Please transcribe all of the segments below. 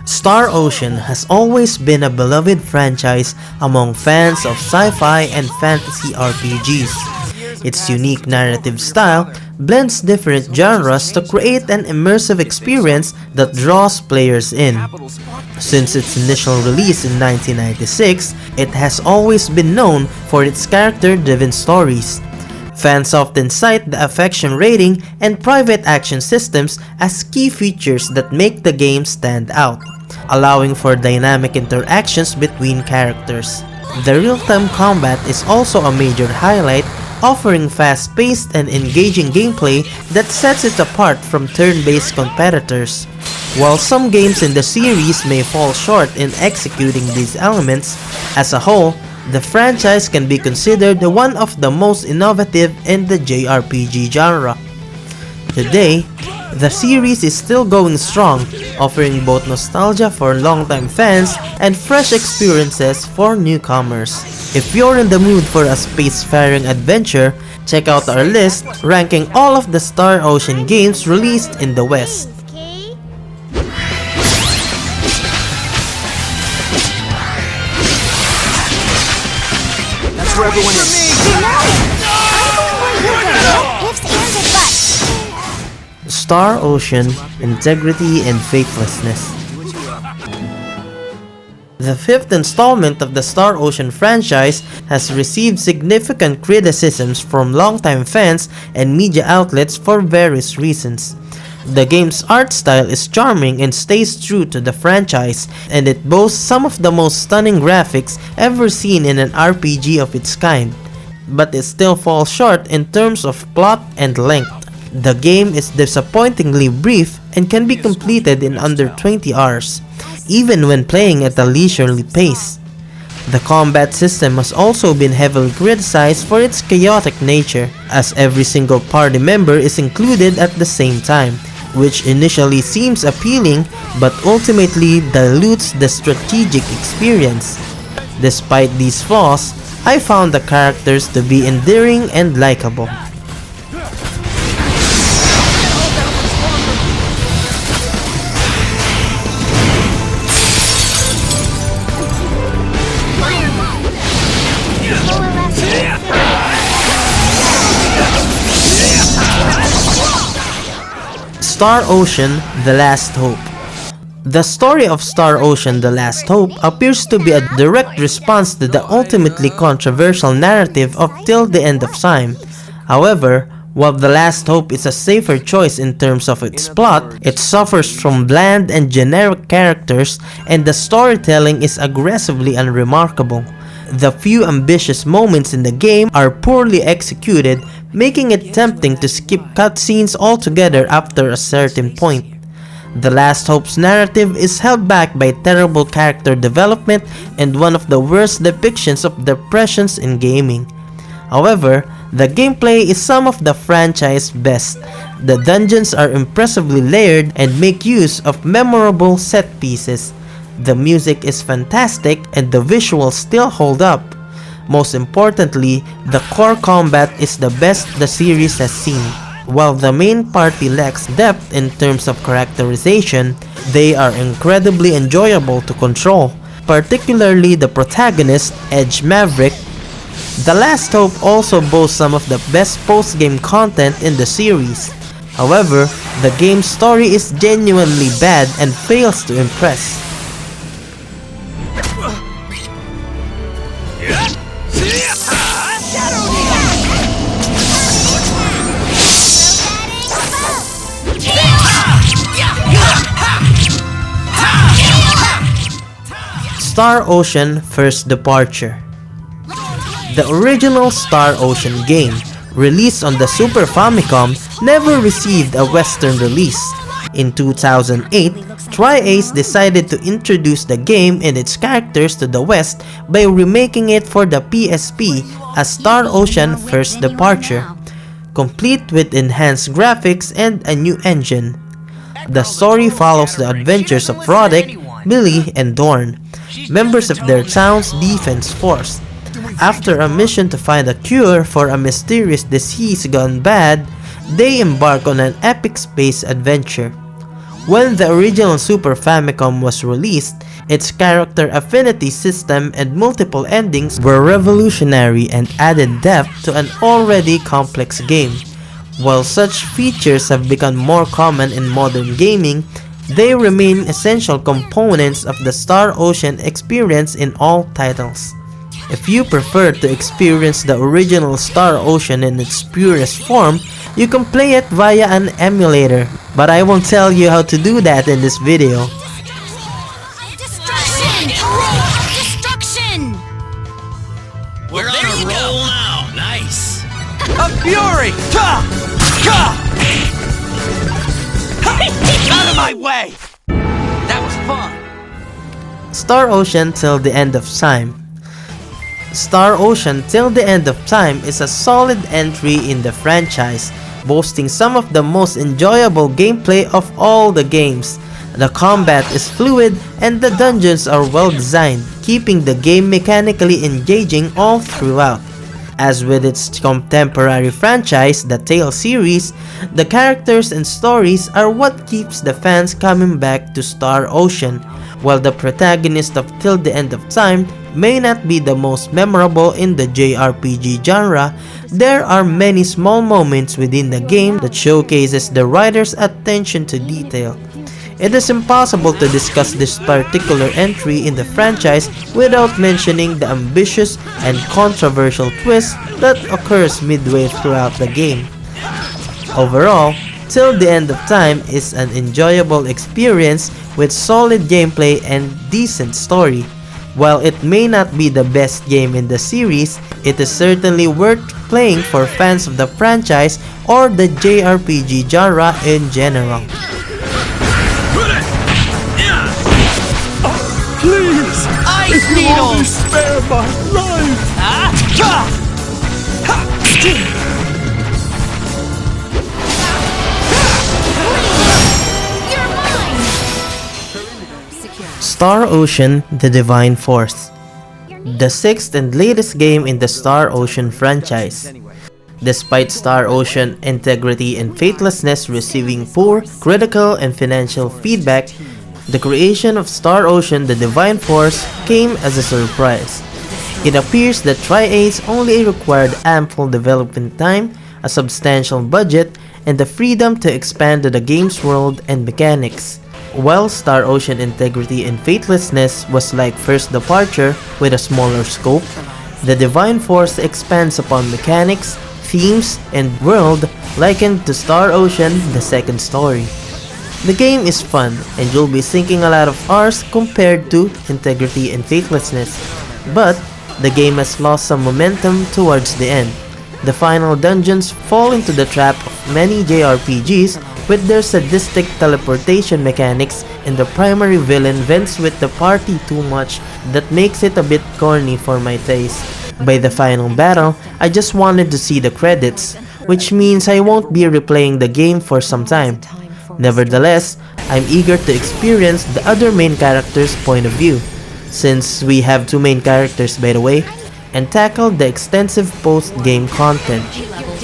Star Ocean has always been a beloved franchise among fans of sci-fi and fantasy RPGs. Its unique narrative style blends different genres to create an immersive experience that draws players in. Since its initial release in 1996, it has always been known for its character-driven stories. Fans often cite the affection rating and private action systems as key features that make the game stand out, allowing for dynamic interactions between characters. The real-time combat is also a major highlight, offering fast-paced and engaging gameplay that sets it apart from turn-based competitors. While some games in the series may fall short in executing these elements, as a whole, the franchise can be considered one of the most innovative in the JRPG genre. Today, the series is still going strong, offering both nostalgia for longtime fans and fresh experiences for newcomers. If you're in the mood for a spacefaring adventure, check out our list ranking all of the Star Ocean games released in the West. Where everyone is. Star Ocean, Integrity and Faithlessness. The fifth installment of the Star Ocean franchise has received significant criticisms from longtime fans and media outlets for various reasons. The game's art style is charming and stays true to the franchise, and it boasts some of the most stunning graphics ever seen in an RPG of its kind. But it still falls short in terms of plot and length. The game is disappointingly brief and can be completed in under 20 hours, even when playing at a leisurely pace. The combat system has also been heavily criticized for its chaotic nature, as every single party member is included at the same time, which initially seems appealing but ultimately dilutes the strategic experience. Despite these flaws, I found the characters to be endearing and likable. Star Ocean: The Last Hope. The story of Star Ocean: The Last Hope appears to be a direct response to the ultimately controversial narrative of Till the End of Time. However, while The Last Hope is a safer choice in terms of its plot, it suffers from bland and generic characters, and the storytelling is aggressively unremarkable. The few ambitious moments in the game are poorly executed, making it tempting to skip cutscenes altogether after a certain point. The Last Hope's narrative is held back by terrible character development and one of the worst depictions of depressions in gaming. However, the gameplay is some of the franchise's best. The dungeons are impressively layered and make use of memorable set pieces. The music is fantastic and the visuals still hold up. Most importantly, the core combat is the best the series has seen. While the main party lacks depth in terms of characterization, they are incredibly enjoyable to control, particularly the protagonist, Edge Maverick. The Last Hope also boasts some of the best post-game content in the series. However, the game's story is genuinely bad and fails to impress. Star Ocean: First Departure. The original Star Ocean game, released on the Super Famicom, never received a Western release. In 2008, Tri-Ace decided to introduce the game and its characters to the West by remaking it for the PSP as Star Ocean: First Departure, complete with enhanced graphics and a new engine. The story follows the adventures of Roddick, Billy, and Dorn, members of their town's defense force. After a mission to find a cure for a mysterious disease gone bad, they embark on an epic space adventure. When the original Super Famicom was released, its character affinity system and multiple endings were revolutionary and added depth to an already complex game. While such features have become more common in modern gaming, they remain essential components of the Star Ocean experience in all titles. If you prefer to experience the original Star Ocean in its purest form, you can play it via an emulator, but I won't tell you how to do that in this video. Destruction! Destruction! We're on a roll now. Nice. A fury! Out of my way! That was fun. Star Ocean Till the End of Time. Star Ocean Till the End of Time is a solid entry in the franchise, boasting some of the most enjoyable gameplay of all the games. The combat is fluid and the dungeons are well designed, keeping the game mechanically engaging all throughout. As with its contemporary franchise, the Tales series, the characters and stories are what keeps the fans coming back to Star Ocean. While the protagonist of Till the End of Time may not be the most memorable in the JRPG genre, there are many small moments within the game that showcases the writer's attention to detail. It is impossible to discuss this particular entry in the franchise without mentioning the ambitious and controversial twist that occurs midway throughout the game. Overall, Till the End of Time is an enjoyable experience with solid gameplay and decent story. While it may not be the best game in the series, it is certainly worth playing for fans of the franchise or the JRPG genre in general. Please! Ice needles! Spare my life! You're mine! Star Ocean: The Divine Force. The sixth and latest game in the Star Ocean franchise. Despite Star Ocean Integrity and Faithlessness receiving poor critical and financial feedback, the creation of Star Ocean: The Divine Force came as a surprise. It appears that Tri-Ace only required ample development time, a substantial budget, and the freedom to expand the game's world and mechanics. While Star Ocean Integrity and Faithlessness was like first departure with a smaller scope, the Divine Force expands upon mechanics, themes, and world likened to Star Ocean: The Second Story. The game is fun, and you'll be sinking a lot of hours compared to Integrity and Faithlessness, but the game has lost some momentum towards the end. The final dungeons fall into the trap of many JRPGs with their sadistic teleportation mechanics, and the primary villain vents with the party too much that makes it a bit corny for my taste. By the final battle, I just wanted to see the credits, which means I won't be replaying the game for some time. Nevertheless, I'm eager to experience the other main character's point of view, since we have two main characters by the way, and tackle the extensive post-game content.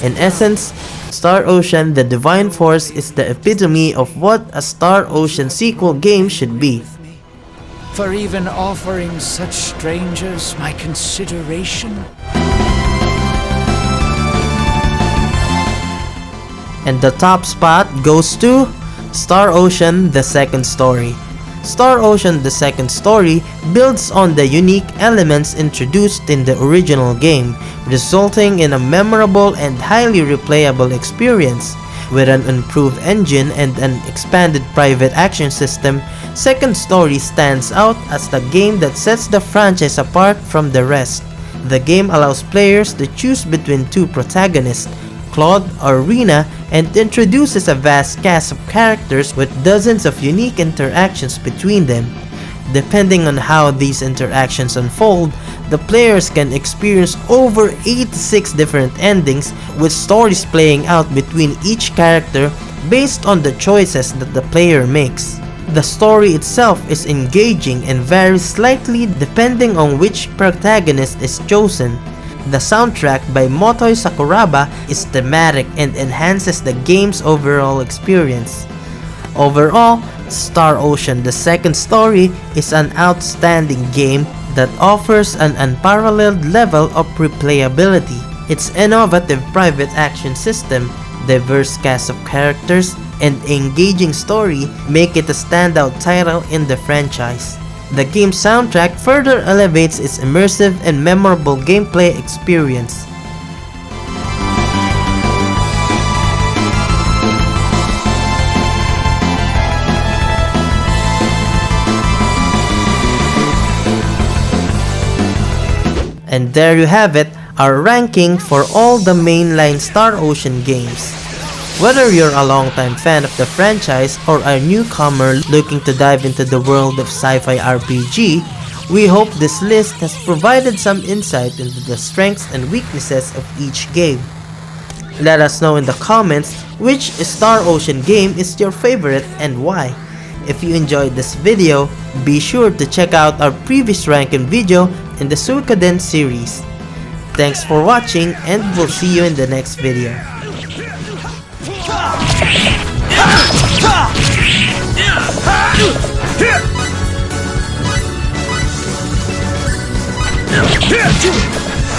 In essence, Star Ocean: The Divine Force is the epitome of what a Star Ocean sequel game should be. For even offering such strangers my consideration. And the top spot goes to Star Ocean: The Second Story. Star Ocean: The Second Story builds on the unique elements introduced in the original game, resulting in a memorable and highly replayable experience. With an improved engine and an expanded private action system, Second Story stands out as the game that sets the franchise apart from the rest. The game allows players to choose between two protagonists, Claude or Rena, and introduces a vast cast of characters with dozens of unique interactions between them. Depending on how these interactions unfold, the players can experience over 86 different endings, with stories playing out between each character based on the choices that the player makes. The story itself is engaging and varies slightly depending on which protagonist is chosen. The soundtrack by Motoi Sakuraba is thematic and enhances the game's overall experience. Overall, Star Ocean: The Second Story is an outstanding game that offers an unparalleled level of replayability. Its innovative private action system, diverse cast of characters, and engaging story make it a standout title in the franchise. The game's soundtrack further elevates its immersive and memorable gameplay experience. And there you have it, our ranking for all the mainline Star Ocean games. Whether you're a longtime fan of the franchise or a newcomer looking to dive into the world of sci-fi RPG, we hope this list has provided some insight into the strengths and weaknesses of each game. Let us know in the comments which Star Ocean game is your favorite and why. If you enjoyed this video, be sure to check out our previous ranking video in the Suikoden series. Thanks for watching and we'll see you in the next video. Yeah!